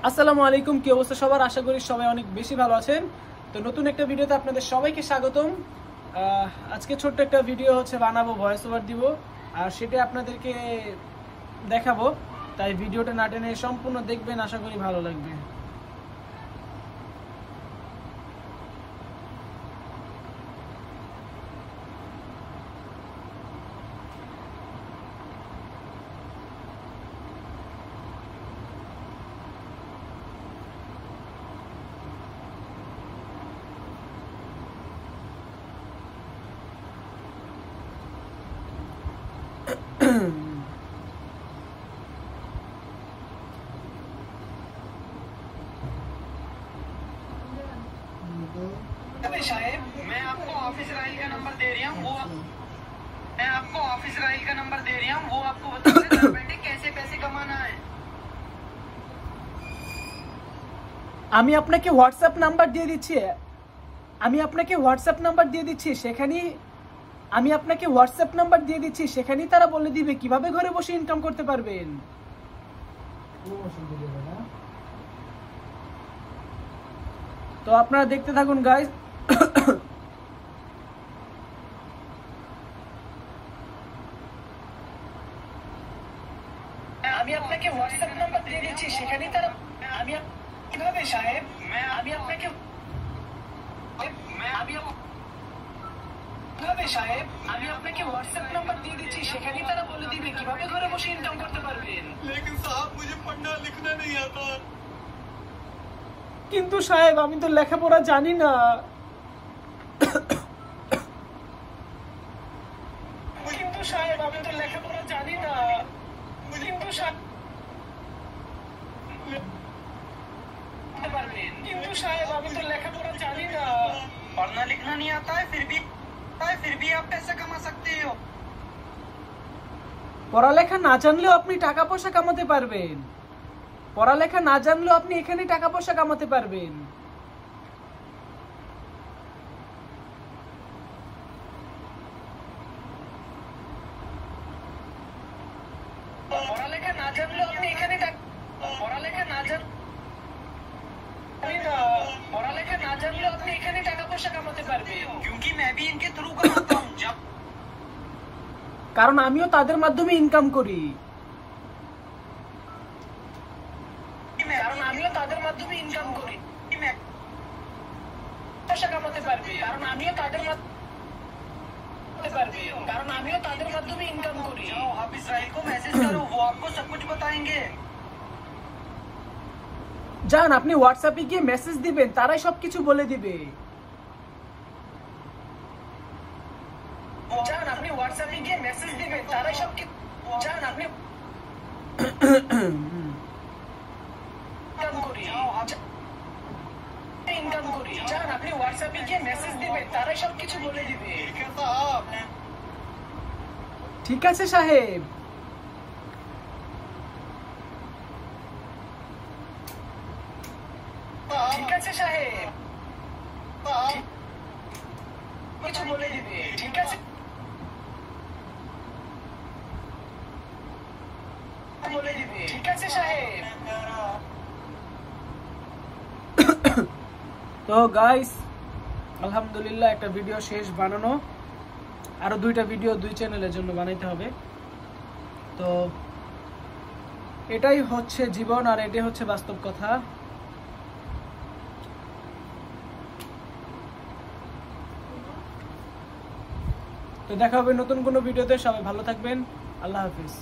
আসসালামু আলাইকুম, কি অবস্থা সবার? আশা করি সবাই অনেক বেশি ভালো আছেন। তো নতুন একটা ভিডিওতে আপনাদের সবাইকে স্বাগতম। আজকে ছোট্ট একটা ভিডিও বানাবো, ভয়েস ওভার দিব, আর সেটা আপনাদেরকে দেখাবো। তাই ভিডিওটা না টেনে সম্পূর্ণ দেখবেন, আশা করি ভালো লাগবে। साहेब, मैं आपको ऑफिस राइल का नंबर दे रही हूँ, वो आपको बता दे घर बैठे कैसे पैसे कमाना है। আমি আপনাকে হোয়াটসঅ্যাপ নাম্বার দিয়ে দিচ্ছি, সেখানেই তারা বলে দিবে কিভাবে ঘরে বসে ইনকাম করতে পারবেন। তো আপনারা দেখতে থাকুন গাইস। আমি আপনাকে হোয়াটসঅ্যাপ নাম্বার দিয়ে দিচ্ছি, সেখানেই তারা কিভাবে সাহেব আমি আপনাকে হোয়াটসঅ্যাপ নাম্বার দিয়ে দিচ্ছি, সেখানেই তারা বলে দিবে কিভাবে ঘরে বসে ইনকাম করতে পারবেন। लेकिन साहब मुझे पढ़ना लिखना नहीं आता। কিন্তু সাহেব আমি তো লেখাপড়া জানি না। पढ़ना लिखना नहीं आता है, फिर भी आप पैसे कमा सकते हो। পড়ালেখা না জানলেও আপনি টাকা পয়সা কামাতে পারবেন। পড়ালেখা না জানলেও আপনি এখানে টাকা পয়সা কামাতে পারবেন। পড়ালেখা না জানলেও আপনি এখানে টাকা পয়সা কামাতে পারবেন। क्योंकि मैं भी इनके थ्रू कमाता हूँ। কারণ আমিও তাদের মাধ্যমে ইনকাম করি। आप इसराइल को मैसेज करो, वो आपको सब कुछ बताएंगे। যান, আপনি হোয়াটসঅ্যাপে গিয়ে মেসেজ দিবেন, তারাই সবকিছু বলে দিবে। ঠিক আছে সাহেব। কিছু বলে দিবে। ঠিক আছে সাহেব। তো গাইস, আলহামদুলিল্লাহ একটা ভিডিও শেষ বানানো। আরো দুইটা ভিডিও দুই চ্যানেলের জন্য বানাইতে হবে। তো এটাই হচ্ছে জীবন, আর এটাই হচ্ছে বাস্তব কথা। তো দেখা হবে নতুন কোনো ভিডিওতে। সবাই ভালো থাকবেন। আল্লাহ হাফিজ।